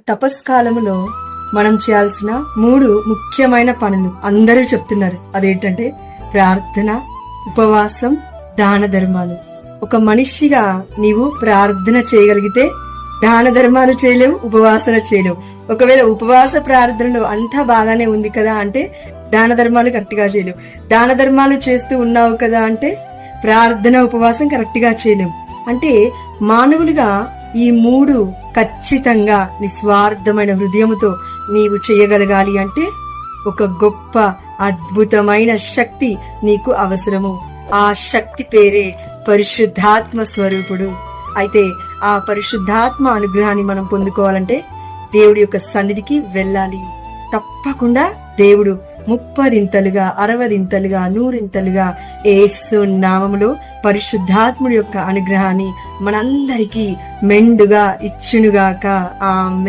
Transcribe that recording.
తపస్కాలములో మనం చేయాల్సిన 3 ముఖ్యమైన పనులు అందరూ చెప్తున్నారు. అదేంటంటే ప్రార్థన, ఉపవాసం, దాన ధర్మాలు. ఒక మనిషిగా నీవు ప్రార్థన చేయగలిగితే దాన ధర్మాలు చేయలేవు, ఉపవాసన చేయలేవు. ఒకవేళ ఉపవాస ప్రార్థనలు అంతా బాగానే ఉంది కదా అంటే దాన ధర్మాలు కరెక్ట్ గా చేయలేవు. దాన ధర్మాలు చేస్తూ ఉన్నావు కదా అంటే ప్రార్థన, ఉపవాసం కరెక్ట్ గా చేయలేవు. అంటే మానవులుగా ఈ 3 ఖచ్చితంగా నిస్వార్థమైన హృదయముతో నీవు చేయగలగాలి అంటే ఒక గొప్ప అద్భుతమైన శక్తి నీకు అవసరము. ఆ శక్తి పేరే పరిశుద్ధాత్మ స్వరూపుడు. అయితే ఆ పరిశుద్ధాత్మ అనుగ్రహాన్ని మనం పొందుకోవాలంటే దేవుడి యొక్క సన్నిధికి వెళ్ళాలి. తప్పకుండా దేవుడు 30ింతలుగా, 60ింతలుగా, 100ింతలుగా యేసు నామములో పరిశుద్ధాత్ముడి యొక్క అనుగ్రహాన్ని మనందరికీ మెండుగా ఇచ్చునుగాక. ఆమేన్.